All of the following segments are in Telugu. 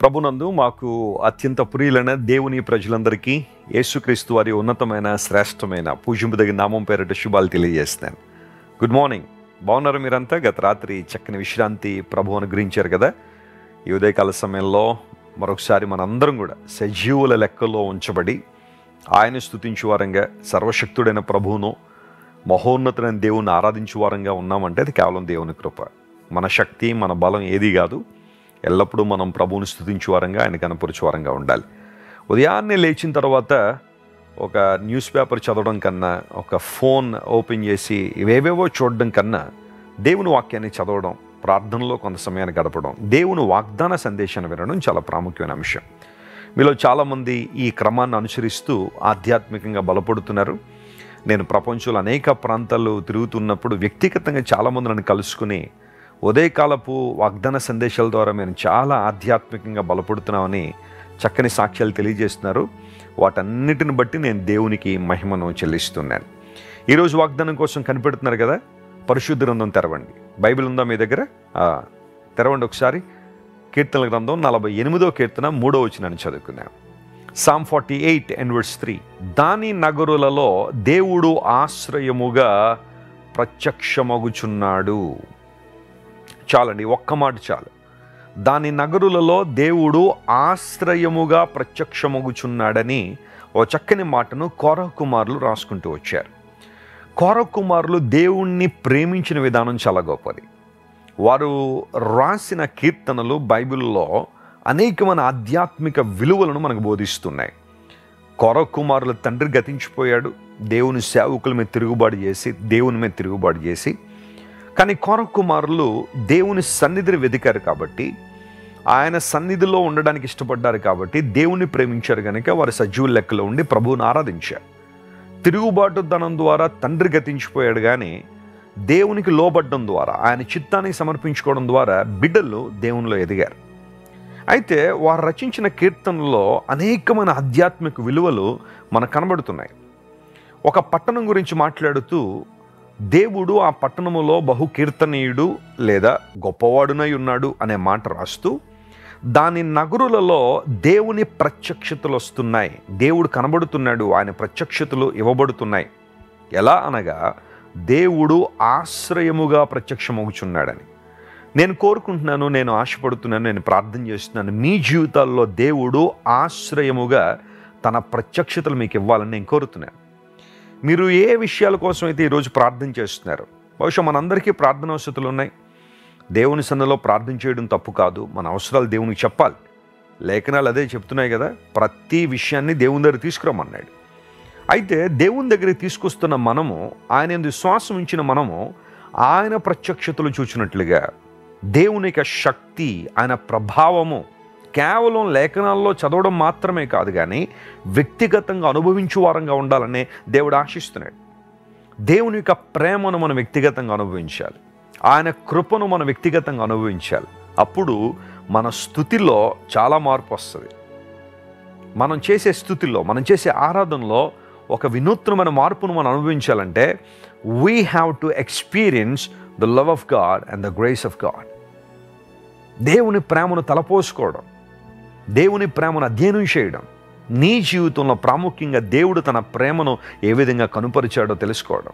ప్రభునందు మాకు అత్యంత ప్రియులైన దేవుని ప్రజలందరికీ యేసుక్రీస్తు వారి ఉన్నతమైన శ్రేష్టమైన పూజింపదగిన నామం పేరిట శుభాలు తెలియజేస్తున్నాను. Good morning. బాగున్నారు మీరంతా? గత రాత్రి చక్కని విశ్రాంతి ప్రభు అనుగ్రహించారు కదా. ఈ ఉదయకాల సమయంలో మరొకసారి మనందరం కూడా సజీవుల లెక్కల్లో ఉంచబడి ఆయన స్తుతించు వారంగా, సర్వశక్తుడైన ప్రభువును, మహోన్నతుడైన దేవుని ఆరాధించు వారంగా ఉన్నామంటే అది కేవలం దేవుని కృప. మన శక్తి, మన బలం ఏది కాదు. ఎల్లప్పుడూ మనం ప్రభువుని స్తుతించు వారంగా, ఆయన కనపరుచు వారంగా ఉండాలి. ఉదయాన్నే లేచిన తర్వాత ఒక న్యూస్ పేపర్ చదవడం కన్నా, ఒక ఫోన్ ఓపెన్ చేసి ఇవేవేవో చూడడం కన్నా దేవుని వాక్యాన్ని చదవడం, ప్రార్థనలో కొంత సమయాన్ని గడపడం, దేవుని వాగ్దాన సందేశాన్ని వినడం చాలా ప్రాముఖ్యమైన అంశం. మీలో చాలామంది ఈ క్రమాన్ని అనుసరిస్తూ ఆధ్యాత్మికంగా బలపడుతున్నారు. నేను ప్రపంచంలో అనేక ప్రాంతాల్లో తిరుగుతున్నప్పుడు వ్యక్తిగతంగా చాలామంది నన్ను కలుసుకుని ఉదయకాలపు వాగ్దాన సందేశాల ద్వారా మేము చాలా ఆధ్యాత్మికంగా బలపడుతున్నామని చక్కని సాక్ష్యాలు తెలియజేస్తున్నారు. వాటన్నిటిని బట్టి నేను దేవునికి మహిమను చెల్లిస్తున్నాను. ఈరోజు వాగ్దానం కోసం కనిపెడుతున్నారు కదా, పరిశుద్ధ గ్రంథం తెరవండి. బైబిల్ ఉందా మీ దగ్గర? తెరవండి ఒకసారి. కీర్తనల గ్రంథం 48వ కీర్తన 3వ వచనాన్ని చదువుకున్నాం. Psalm 48 and verse 3. దాని నగరులలో దేవుడు ఆశ్రయముగా ప్రత్యక్షమగుచున్నాడు. చాలండి, ఒక్క మాట చాలు. దాని నగరులలో దేవుడు ఆశ్రయముగా ప్రత్యక్షమగుచున్నాడని ఓ చక్కని మాటను కోరహ కుమారులు రాసుకుంటూ వచ్చారు. కోరహ కుమారులు దేవుణ్ణి ప్రేమించిన విధానం చాలా గొప్పది. వారు రాసిన కీర్తనలు బైబిల్లో అనేకమైన ఆధ్యాత్మిక విలువలను మనకు బోధిస్తున్నాయి. కోరహ కుమారుల తండ్రి గతించిపోయాడు. దేవుని సేవకుల మీద తిరుగుబాటు చేసి, దేవుని మీద తిరుగుబాటు చేసి, కానీ కోరహ కుమారులు దేవుని సన్నిధిని వెతికారు కాబట్టి, ఆయన సన్నిధిలో ఉండడానికి ఇష్టపడ్డారు కాబట్టి, దేవుని ప్రేమించారు కనుక వారి సజీవుల లెక్కలో ఉండి ప్రభువుని ఆరాధించారు. తిరుగుబాటుతనం ద్వారా తండ్రి గతించిపోయాడు, కానీ దేవునికి లోబడ్డం ద్వారా, ఆయన చిత్తానికి సమర్పించుకోవడం ద్వారా బిడ్డలు దేవునిలో ఎదిగారు. అయితే వారు రచించిన కీర్తనలో అనేకమైన ఆధ్యాత్మిక విలువలు మనకు కనబడుతున్నాయి. ఒక పట్టణం గురించి మాట్లాడుతూ దేవుడు ఆ పట్టణములో బహు కీర్తనీయుడు లేదా గొప్పవాడునై ఉన్నాడు అనే మాట రాస్తూ, దాని నగరులలో దేవుని ప్రత్యక్షతలు వస్తున్నాయి, దేవుడు కనబడుతున్నాడు, ఆయన ప్రత్యక్షతలు ఇవ్వబడుతున్నాయి. ఎలా అనగా దేవుడు ఆశ్రయముగా ప్రత్యక్షమవుచున్నాడని. నేను కోరుకుంటున్నాను, నేను ఆశపడుతున్నాను, నేను ప్రార్థన చేస్తున్నాను, మీ జీవితాల్లో దేవుడు ఆశ్రయముగా తన ప్రత్యక్షతలు మీకు ఇవ్వాలని నేను కోరుతున్నాను. మీరు ఏ విషయాల కోసం అయితే ఈరోజు ప్రార్థన చేస్తున్నారు, బహుశా మనందరికీ ప్రార్థన అవసరాలు ఉన్నాయి. దేవుని సన్నిధిలో ప్రార్థన చేయడం తప్పు కాదు, మన అవసరాలు దేవునికి చెప్పాలి. లేఖనాలు అదే చెప్తున్నాయి కదా, ప్రతి విషయాన్ని దేవుని దగ్గర తీసుకురమ్మన్నాడు. అయితే దేవుని దగ్గరికి తీసుకొస్తున్న మనము, ఆయన యందు విశ్వాసం ఉంచిన మనము ఆయన ప్రత్యక్షతలు చూచినట్లుగా దేవుని యొక్క శక్తి, ఆయన ప్రభావము కేవలం లేఖనాల్లో చదవడం మాత్రమే కాదు, కానీ వ్యక్తిగతంగా అనుభవించు వారంగా ఉండాలని దేవుడు ఆశిస్తున్నాడు. దేవుని యొక్క ప్రేమను మనం వ్యక్తిగతంగా అనుభవించాలి, ఆయన కృపను మనం వ్యక్తిగతంగా అనుభవించాలి. అప్పుడు మన స్తుతిలో చాలా మార్పు వస్తుంది. మనం చేసే స్తుతిలో, మనం చేసే ఆరాధనలో ఒక వినూత్నమైన మార్పును మనం అనుభవించాలంటే we have to experience the love of God and the grace of God. దేవుని ప్రేమను తలపోసుకోవడం, దేవుని ప్రేమను అధ్యయనం చేయడం, నీ జీవితంలో ప్రాముఖ్యంగా దేవుడు తన ప్రేమను ఏ విధంగా కనుపరిచాడో తెలుసుకోవడం.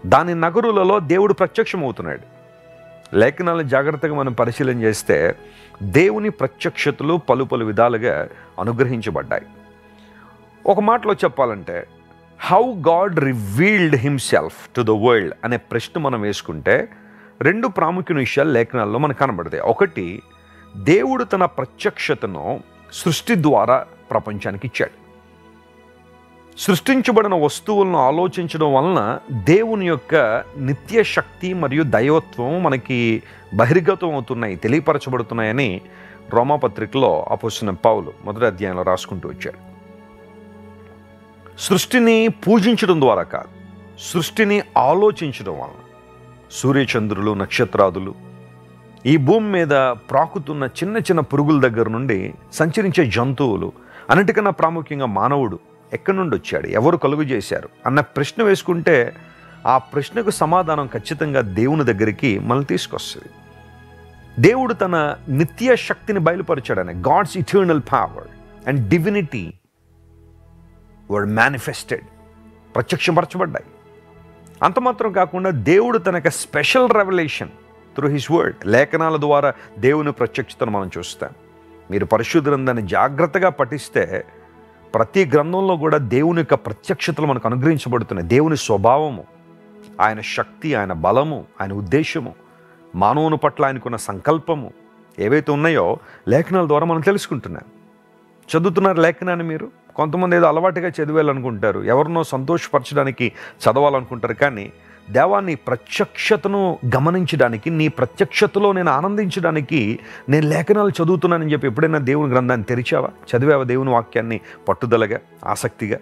దాని నగరులలో దేవుడు ప్రత్యక్షమవుతున్నాడు. లేఖనాలను జాగ్రత్తగా మనం పరిశీలన చేస్తే దేవుని ప్రత్యక్షతలు పలు పలు విధాలుగా అనుగ్రహించబడ్డాయి. ఒక మాటలో చెప్పాలంటే, how God revealed himself to the world అనే ప్రశ్న మనం వేసుకుంటే 2 ప్రాముఖ్యమైన విషయాలు లేఖనాల్లో మనకు కనబడతాయి. ఒకటి, దేవుడు తన ప్రత్యక్షతను సృష్టి ద్వారా ప్రపంచానికి ఇచ్చాడు. సృష్టించబడిన వస్తువులను ఆలోచించడం వలన దేవుని యొక్క నిత్య శక్తి మరియు దైవత్వం మనకి బహిర్గతం అవుతున్నాయి, తెలియపరచబడుతున్నాయని రోమాపత్రికలో అపోస్తలుడైన పౌలు 1వ అధ్యాయంలో రాసుకుంటూ వచ్చాడు. సృష్టిని పూజించడం ద్వారా కాదు, సృష్టిని ఆలోచించడం వలన సూర్యచంద్రులు, నక్షత్రాదులు, ఈ భూమి మీద ప్రాకుతున్న చిన్న చిన్న పురుగుల దగ్గర నుండి సంచరించే జంతువులు, అన్నిటికన్నా ప్రాముఖ్యంగా మానవుడు ఎక్కడి నుండి వచ్చాడు, ఎవరు కలుగు చేశారు అన్న ప్రశ్న వేసుకుంటే ఆ ప్రశ్నకు సమాధానం ఖచ్చితంగా దేవుని దగ్గరికి మనల్ని తీసుకొస్తుంది. దేవుడు తన నిత్య శక్తిని బయలుపరిచాడని. God's eternal power and divinity were manifested, ప్రత్యక్షపరచబడ్డాయి. అంత మాత్రం కాకుండా దేవుడు తన యొక్క special revolution through his word, లేఖనాల ద్వారా దేవుని ప్రత్యక్షతను మనం చూస్తాం. మీరు పరిశుద్ధ గ్రంథాన్ని జాగ్రత్తగా పఠిస్తే ప్రతి గ్రంథంలో కూడా దేవుని యొక్క ప్రత్యక్షతలు మనకు అనుగ్రహించబడుతున్నాయి. దేవుని స్వభావము, ఆయన శక్తి, ఆయన బలము, ఆయన ఉద్దేశము, మానవుని పట్ల ఆయనకున్న సంకల్పము ఏవైతే ఉన్నాయో లేఖనాల ద్వారా మనం తెలుసుకుంటున్నాం. చదువుతున్నారు లేఖనాన్ని మీరు. కొంతమంది ఏదో అలవాటుగా చదివేయాలనుకుంటారు, ఎవరినో సంతోషపరచడానికి చదవాలనుకుంటారు. కానీ దేవాన్ని ప్రత్యక్షతను గమనించడానికి, నీ ప్రత్యక్షతలో నేను ఆనందించడానికి నేను లేఖనాలు చదువుతున్నానని చెప్పి ఎప్పుడైనా దేవుని గ్రంథాన్ని తెరిచావా? చదివావా దేవుని వాక్యాన్ని పట్టుదలగా, ఆసక్తిగా?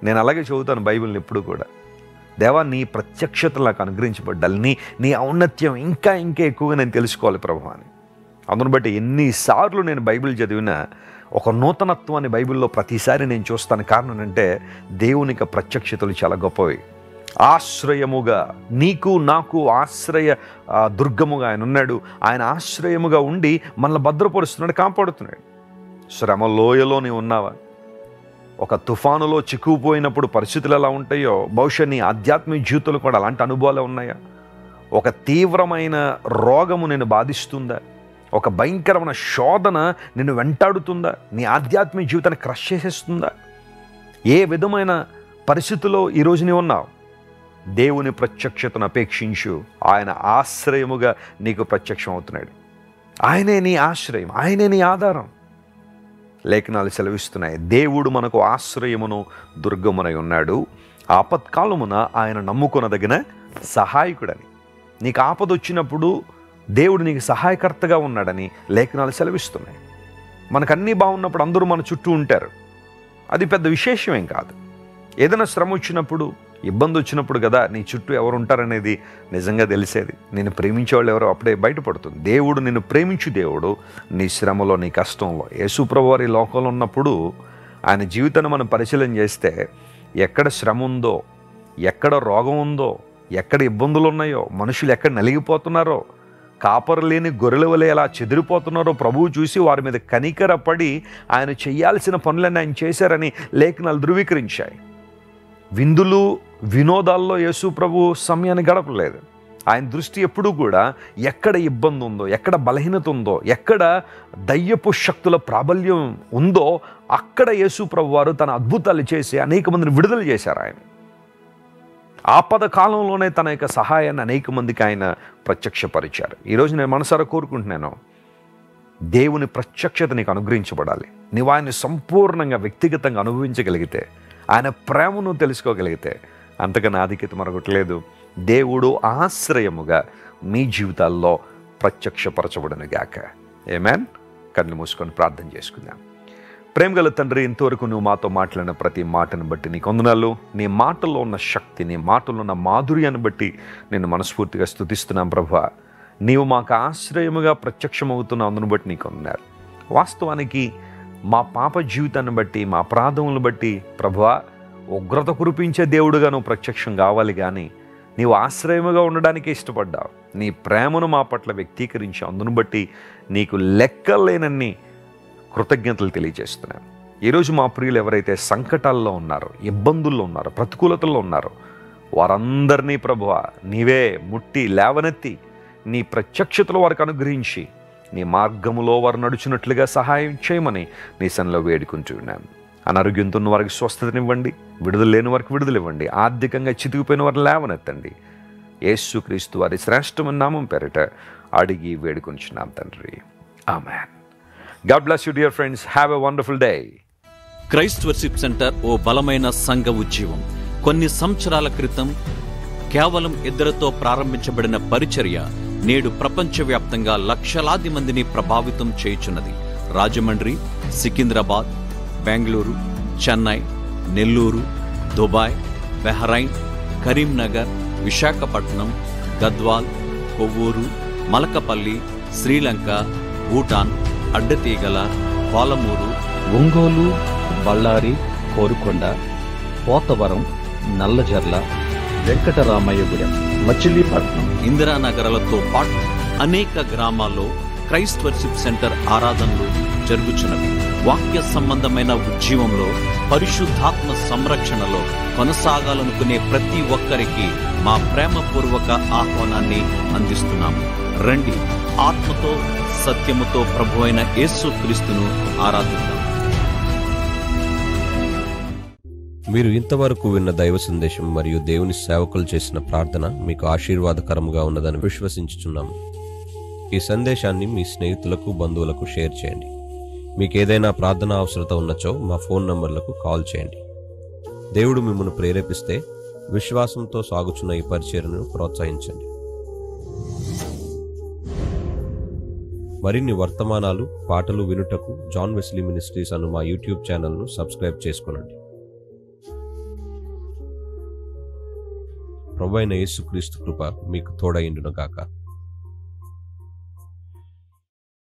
నేను అలాగే చదువుతాను బైబిల్ని ఎప్పుడు కూడా. దేవా, నీ ప్రత్యక్షతలు నాకు అనుగ్రహించబడ్డాలి, నీ ఔన్నత్యం ఇంకా ఇంకా ఎక్కువగా నేను తెలుసుకోవాలి ప్రభు అని. అందును బట్టి ఎన్నిసార్లు నేను బైబిల్ చదివినా ఒక నూతనత్వాన్ని బైబిల్లో ప్రతిసారి నేను చూస్తాను. కారణం అంటే దేవునికి ప్రత్యక్షతలు చాలా గొప్పవి. ఆశ్రయముగా, నీకు నాకు ఆశ్రయ దుర్గముగా ఆయన ఉన్నాడు. ఆయన ఆశ్రయముగా ఉండి మనల్ని భద్రపరుస్తున్నాడు, కాపాడుతున్నాడు. శ్రమ లోయలో నీవు ఉన్నావా? ఒక తుఫానులో చిక్కుపోయినప్పుడు పరిస్థితులు ఎలా ఉంటాయో బహుశా నీ ఆధ్యాత్మిక జీవితంలో కూడా అలాంటి అనుభవాలు ఉన్నాయా? ఒక తీవ్రమైన రోగము నిన్ను బాధిస్తుందా? ఒక భయంకరమైన శోధన నిన్ను వెంటాడుతుందా? నీ ఆధ్యాత్మిక జీవితాన్ని క్రష్ చేసేస్తుందా? ఏ విధమైన పరిస్థితుల్లో ఈరోజు నీవు ఉన్నావు? దేవుని ప్రత్యక్షతను అపేక్షించు. ఆయన ఆశ్రయముగా నీకు ప్రత్యక్షం అవుతున్నాడు. ఆయనే నీ ఆశ్రయం, ఆయనే నీ ఆధారం. లేఖనాలు సెలవిస్తున్నాయి, దేవుడు మనకు ఆశ్రయమును దుర్గమునై ఉన్నాడు, ఆపత్కాలమున ఆయన నమ్ముకొనదగిన సహాయకుడని. నీకు ఆపద వచ్చినప్పుడు దేవుడు నీకు సహాయకర్తగా ఉన్నాడని లేఖనాలు సెలవిస్తున్నాయి. మనకన్నీ బాగున్నప్పుడు అందరూ మన చుట్టూ ఉంటారు, అది పెద్ద విశేషమేం కాదు. ఏదైనా శ్రమ వచ్చినప్పుడు, ఇబ్బంది వచ్చినప్పుడు కదా నీ చుట్టూ ఎవరు ఉంటారనేది నిజంగా తెలిసేది. నేను ప్రేమించే వాళ్ళు ఎవరో అప్పుడే బయటపడుతుంది. దేవుడు నిన్ను ప్రేమించు దేవుడు నీ శ్రమలో, నీ కష్టంలో. యేసు ప్రభువు వారి లోకంలో ఉన్నప్పుడు ఆయన జీవితాన్ని మనం పరిశీలన చేస్తే ఎక్కడ శ్రమ ఉందో, ఎక్కడ రోగం ఉందో, ఎక్కడ ఇబ్బందులు ఉన్నాయో, మనుషులు ఎక్కడ నలిగిపోతున్నారో, కాపరు లేని గొర్రెల వలె ఎలా చెదిరిపోతున్నారో ప్రభువు చూసి వారి మీద కనికరపడి ఆయన చేయాల్సిన పనులన్నీ ఆయన చేశారని లేఖనాలు ధృవీకరించాయి. విందులు వినోదాల్లో యేసు ప్రభు సమయాన్ని గడపలేదు. ఆయన దృష్టి ఎప్పుడూ కూడా ఎక్కడ ఇబ్బంది ఉందో, ఎక్కడ బలహీనత ఉందో, ఎక్కడ దయ్యపు శక్తుల ప్రాబల్యం ఉందో అక్కడ యేసు ప్రభు వారు తన అద్భుతాలు చేసి అనేక మందిని విడుదల చేశారు. ఆయన ఆపద కాలంలోనే తన యొక్క సహాయాన్ని అనేక మందికి ఆయన ప్రత్యక్షపరిచారు. ఈరోజు నేను మనసారా కోరుకుంటున్నాను, దేవుని ప్రత్యక్షత నీకు అనుగ్రహించబడాలి. నీవు ఆయన్ని సంపూర్ణంగా వ్యక్తిగతంగా అనుభవించగలిగితే, ఆయన ప్రేమను తెలుసుకోగలిగితే అంతకన్నా ఆధిక్యత మరొకటి లేదు. దేవుడు ఆశ్రయముగా మీ జీవితాల్లో ప్రత్యక్షపరచబడును గాక. ఆమేన్. కళ్ళు మూసుకొని ప్రార్థన చేసుకుందాం. ప్రేమగల తండ్రి, ఇంతవరకు నువ్వు మాతో మాట్లాడిన ప్రతి మాటను బట్టి నీకు వందనాలు. నీ మాటల్లో ఉన్న శక్తి, నీ మాటల్లో ఉన్న మాధుర్యాన్ని బట్టి నేను మనస్ఫూర్తిగా స్తుతిస్తున్నాం ప్రభువా. నీవు మాకు ఆశ్రయముగా ప్రత్యక్షమవుతున్నావు, అందును బట్టి నీకు వందనాలు. వాస్తవానికి మా పాప జీవితాన్ని బట్టి, మా అపరాధములను బట్టి ప్రభువా ఉగ్రత కురిపించే దేవుడుగా నువ్వు ప్రత్యక్షం కావాలి, కానీ నీవు ఆశ్రయముగా ఉండడానికి ఇష్టపడ్డావు. నీ ప్రేమను మా పట్ల వ్యక్తీకరించి అందును బట్టి నీకు లెక్కలేనన్ని కృతజ్ఞతలు తెలియజేస్తున్నాను. ఈరోజు మా ప్రియులు ఎవరైతే సంకటాల్లో ఉన్నారో, ఇబ్బందుల్లో ఉన్నారో, ప్రతికూలతల్లో ఉన్నారో వారందరినీ ప్రభువా నీవే ముట్టి లేవనెత్తి నీ ప్రత్యక్షతలు వారికి అనుగ్రహించి నీ మార్గములో వారు నడుచున్నట్లుగా సహాయం చేయమని నీ సన్నిధిలో వేడుకుంటున్నాను. అనారోగ్యంతో ఉన్న వారికి స్వస్థతనివ్వండి, విడుదల లేని వారికి విడుదలివ్వండి, ఆర్థికంగా చితికిపోయిన వారిని లేవనెత్తండి. యేసుక్రీస్తు వారి శ్రేష్టమైన నామం పేరిట అడిగి వేడుకొంచున్నాం తండ్రి. ఆమేన్. God bless you dear friends. Have a wonderful day. Christ worship centre ఓ బలమైన సంఘ ఉజ్జీవం. కొన్ని సంవత్సరాల క్రితం కేవలం 2తో ప్రారంభించబడిన పరిచర్య నేడు ప్రపంచవ్యాప్తంగా లక్షలాది మందిని ప్రభావితం చేయుచున్నది. రాజమండ్రి, సికింద్రాబాద్, బెంగళూరు, చెన్నై, నెల్లూరు, దుబాయ్, బెహ్రైన్, కరీంనగర్, విశాఖపట్నం, గద్వాల్, కొవ్వూరు, మలకపల్లి, శ్రీలంక, భూటాన్, అడ్డతీగల, పాలమూరు, ఒంగోలు, బళ్ళారి, కోరుకొండ, పోతవరం, నల్లజర్ల, వెంకటరామయ్యగూడెం, మచిలీపట్నం, ఇందిరానగర్లతో పాటు అనేక గ్రామాల్లో క్రైస్ట్ వర్షిప్ సెంటర్ ఆరాధనలు జరుగుచున్నవి. వాక్య సంబంధమైన ఉజ్జీవంలో, పరిశుద్ధాత్మ సంరక్షణలో కొనసాగాలనుకునే ప్రతి ఒక్కరికి మా ప్రేమపూర్వక ఆహ్వానాన్ని అందిస్తున్నాము. రండి, ఆత్మతో సత్యముతో ప్రభువైన యేసుక్రీస్తును ఆరాధిద్దాం. మీరు ఇంతవరకు విన్న దైవ సందేశం మరియు దేవుని సేవకులు చేసిన ప్రార్థన మీకు ఆశీర్వాదకరముగా ఉన్నదని విశ్వసించుచున్నాము. ఈ సందేశాన్ని మీ స్నేహితులకు, బంధువులకు షేర్ చేయండి. మీకు ఏదైనా ప్రార్థన అవసరత ఉన్నచో మా ఫోన్ నంబర్లకు కాల్ చేయండి. దేవుడు మిమ్మల్ని ప్రేరేపిస్తే విశ్వాసంతో సాగుచున్న ఈ పరిచర్యను ప్రోత్సహించండి. మరిన్ని వర్తమానాలు, పాటలు వినుటకు జాన్ వెస్లీ మినిస్ట్రీస్ అను మా యూట్యూబ్ ఛానల్ను సబ్స్క్రైబ్ చేసుకోనండి. ప్రభువైన యేసుక్రీస్తు కృప మీకు తోడైండును గాక.